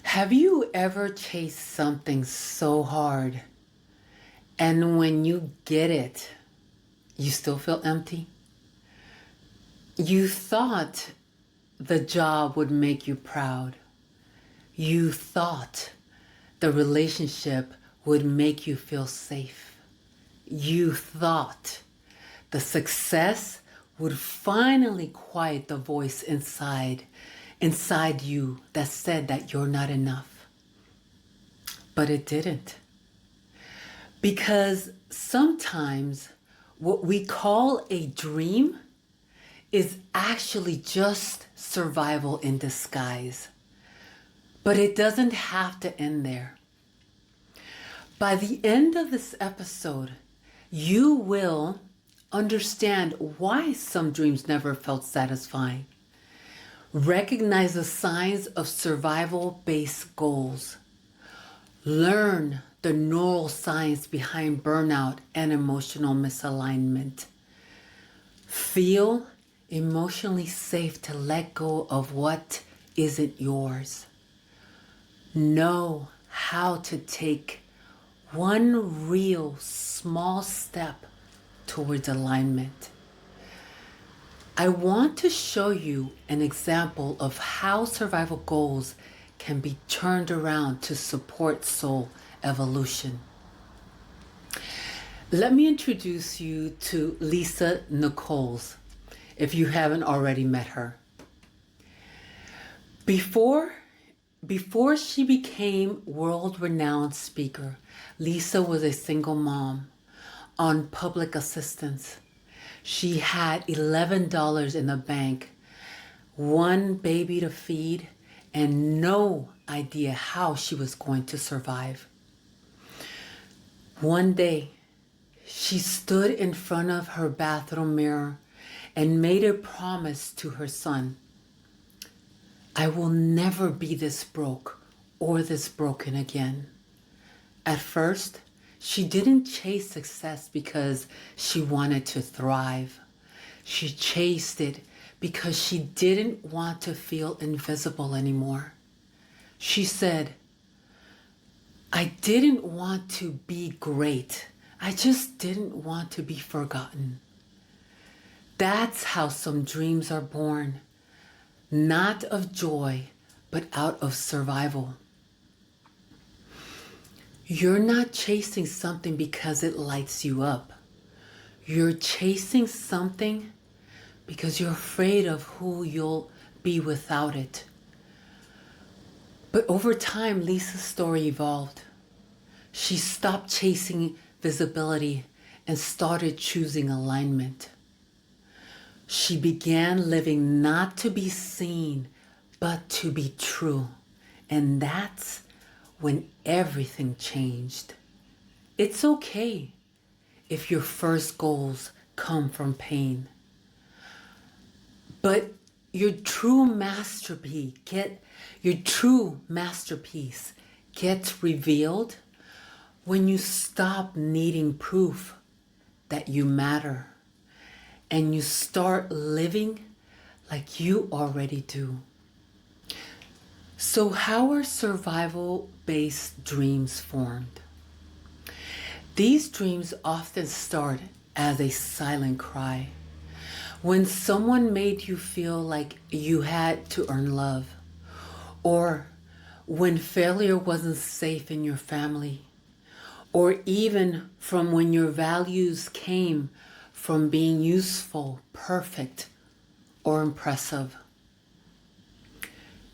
Have you ever chased something so hard and when you get it, you still feel empty? You thought the job would make you proud. You thought the relationship would make you feel safe. You thought the success would finally quiet the voice inside you that said that you're not enough. But it didn't. Because sometimes what we call a dream is actually just survival in disguise. But it doesn't have to end there. By the end of this episode, you will understand why some dreams never felt satisfying. Recognize the signs of survival-based goals. Learn the neuroscience behind burnout and emotional misalignment. Feel emotionally safe to let go of what isn't yours. Know how to take one real small step towards alignment. I want to show you an example of how survival goals can be turned around to support soul evolution. Let me introduce you to Lisa Nicoles, if you haven't already met her. Before she became world-renowned speaker, Lisa was a single mom on public assistance. She had $11 in the bank, one baby to feed, and no idea how she was going to survive. One day, she stood in front of her bathroom mirror and made a promise to her son. I will never be this broke or this broken again. At first, she didn't chase success because she wanted to thrive. She chased it because she didn't want to feel invisible anymore. She said, I didn't want to be great. I just didn't want to be forgotten. That's how some dreams are born. Not of joy, but out of survival. You're not chasing something because it lights you up. You're chasing something because you're afraid of who you'll be without it. But over time, Lisa's story evolved. She stopped chasing visibility and started choosing alignment. She began living not to be seen, but to be true. And that's when everything changed. It's okay if your first goals come from pain. But your true masterpiece gets revealed when you stop needing proof that you matter and you start living like you already do. So how are survival-based dreams formed? These dreams often start as a silent cry. When someone made you feel like you had to earn love, or when failure wasn't safe in your family, or even from when your values came from being useful, perfect, or impressive.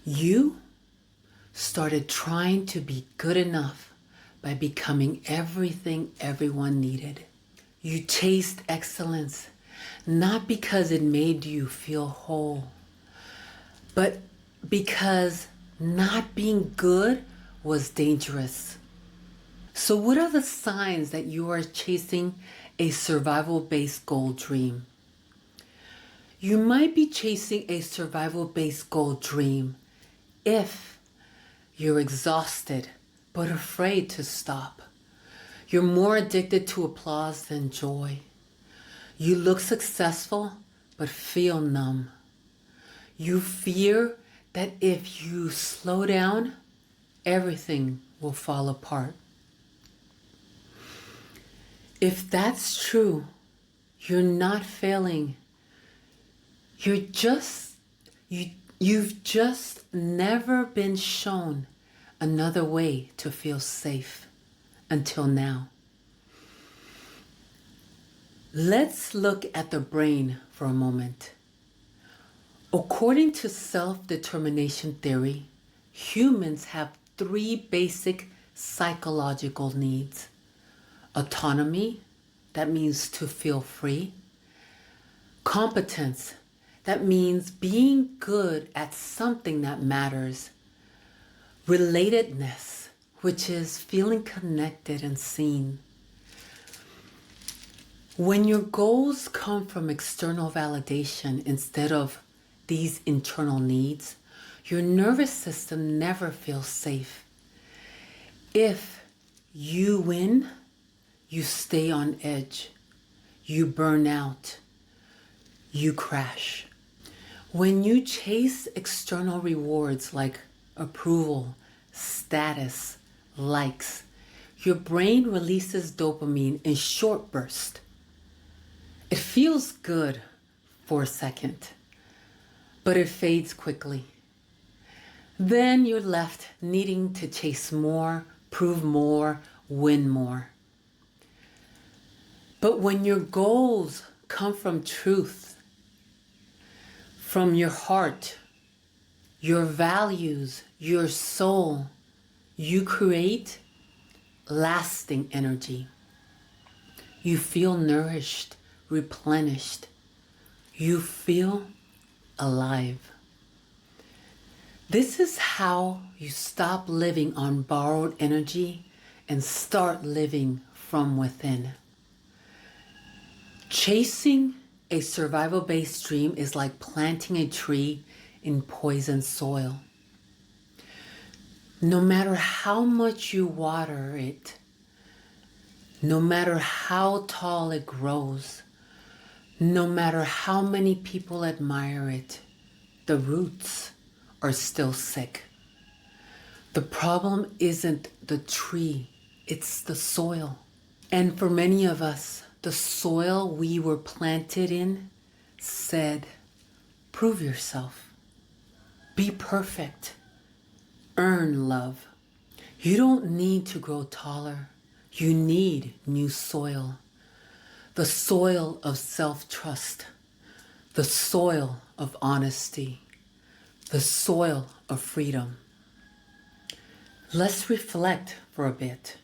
You started trying to be good enough by becoming everything everyone needed. You chased excellence, not because it made you feel whole, but because not being good was dangerous. So what are the signs that you are chasing a survival-based goal dream? You might be chasing a survival-based goal dream if you're exhausted but afraid to stop. You're more addicted to applause than joy. You look successful but feel numb. You fear that if you slow down, everything will fall apart. If that's true, you're not failing. You've just never been shown another way to feel safe until now. Let's look at the brain for a moment. According to self-determination theory, humans have 3 basic psychological needs. Autonomy, that means to feel free. Competence, that means being good at something that matters. Relatedness, which is feeling connected and seen. When your goals come from external validation instead of these internal needs, your nervous system never feels safe. If you win, you stay on edge. You burn out. You crash. When you chase external rewards like approval, status, likes, your brain releases dopamine in short bursts. It feels good for a second, but it fades quickly. Then you're left needing to chase more, prove more, win more. But when your goals come from truth, from your heart, your values, your soul, you create lasting energy. You feel nourished, replenished. You feel alive. This is how you stop living on borrowed energy and start living from within. Chasing a survival-based dream is like planting a tree in poisoned soil. No matter how much you water it, no matter how tall it grows, no matter how many people admire it, the roots are still sick. The problem isn't the tree, it's the soil. And for many of us, the soil we were planted in said, prove yourself, be perfect, earn love. You don't need to grow taller. You need new soil. The soil of self-trust, the soil of honesty, the soil of freedom. Let's reflect for a bit.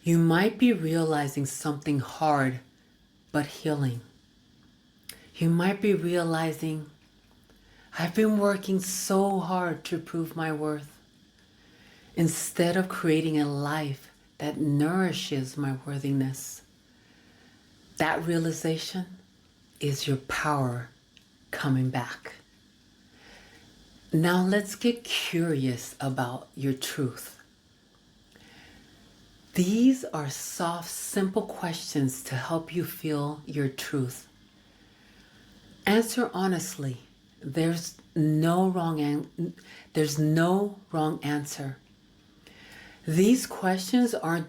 You might be realizing something hard but healing. You might be realizing, I've been working so hard to prove my worth, instead of creating a life that nourishes my worthiness. That realization is your power coming back. Now let's get curious about your truth. These are soft, simple questions to help you feel your truth. Answer honestly. There's no wrong answer. These questions are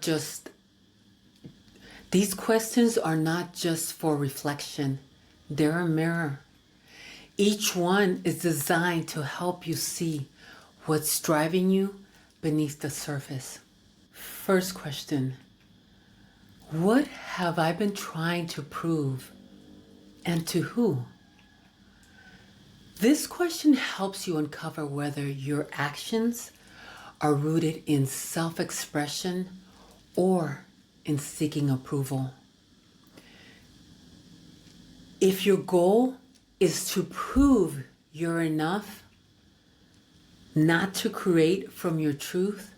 not just for reflection. They're a mirror. Each one is designed to help you see what's driving you beneath the surface. First question, what have I been trying to prove, and to who? This question helps you uncover whether your actions are rooted in self-expression or in seeking approval. If your goal is to prove you're enough, not to create from your truth,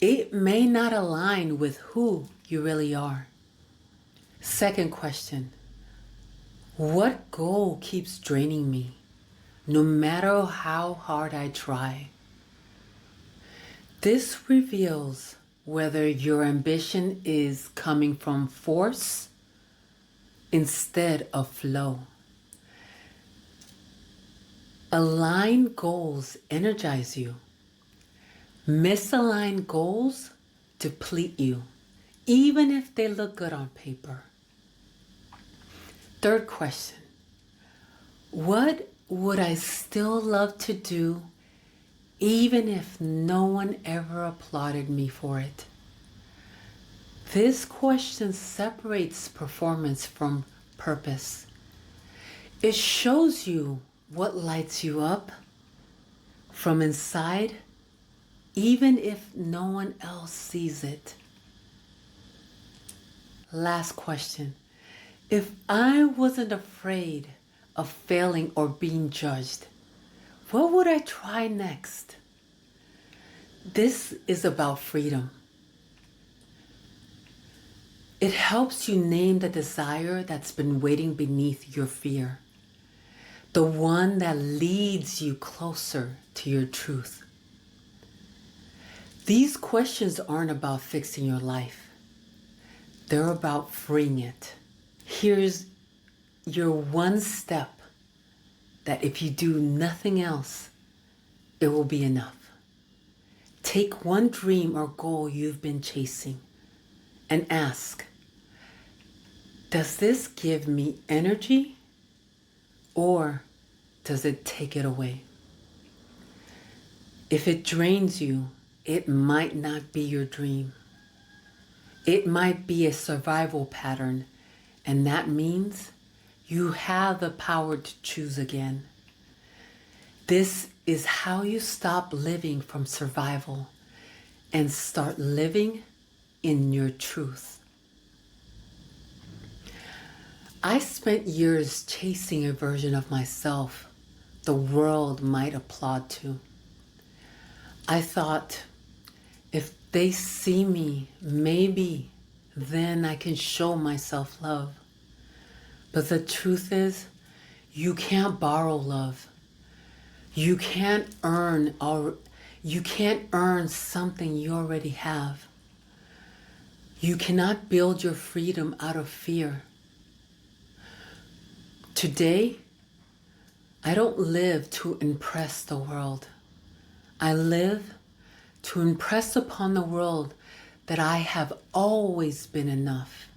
it may not align with who you really are. Second question, what goal keeps draining me, no matter how hard I try? This reveals whether your ambition is coming from force instead of flow. Aligned goals energize you. Misaligned goals deplete you, even if they look good on paper. Third question, what would I still love to do even if no one ever applauded me for it? This question separates performance from purpose. It shows you what lights you up from inside, even if no one else sees it. Last question. If I wasn't afraid of failing or being judged, what would I try next? This is about freedom. It helps you name the desire that's been waiting beneath your fear, the one that leads you closer to your truth. These questions aren't about fixing your life. They're about freeing it. Here's your one step that if you do nothing else, it will be enough. Take one dream or goal you've been chasing and ask, does this give me energy or does it take it away? If it drains you, it might not be your dream. It might be a survival pattern, and that means you have the power to choose again. This is how you stop living from survival and start living in your truth. I spent years chasing a version of myself the world might applaud to. I thought, if they see me, maybe then I can show myself love. But the truth is, you can't borrow love. You can't earn something you already have. You cannot build your freedom out of fear. Today, I don't live to impress the world. I live to impress upon the world that I have always been enough.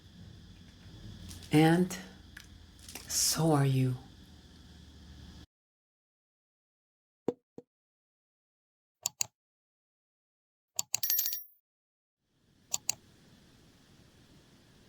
And so are you.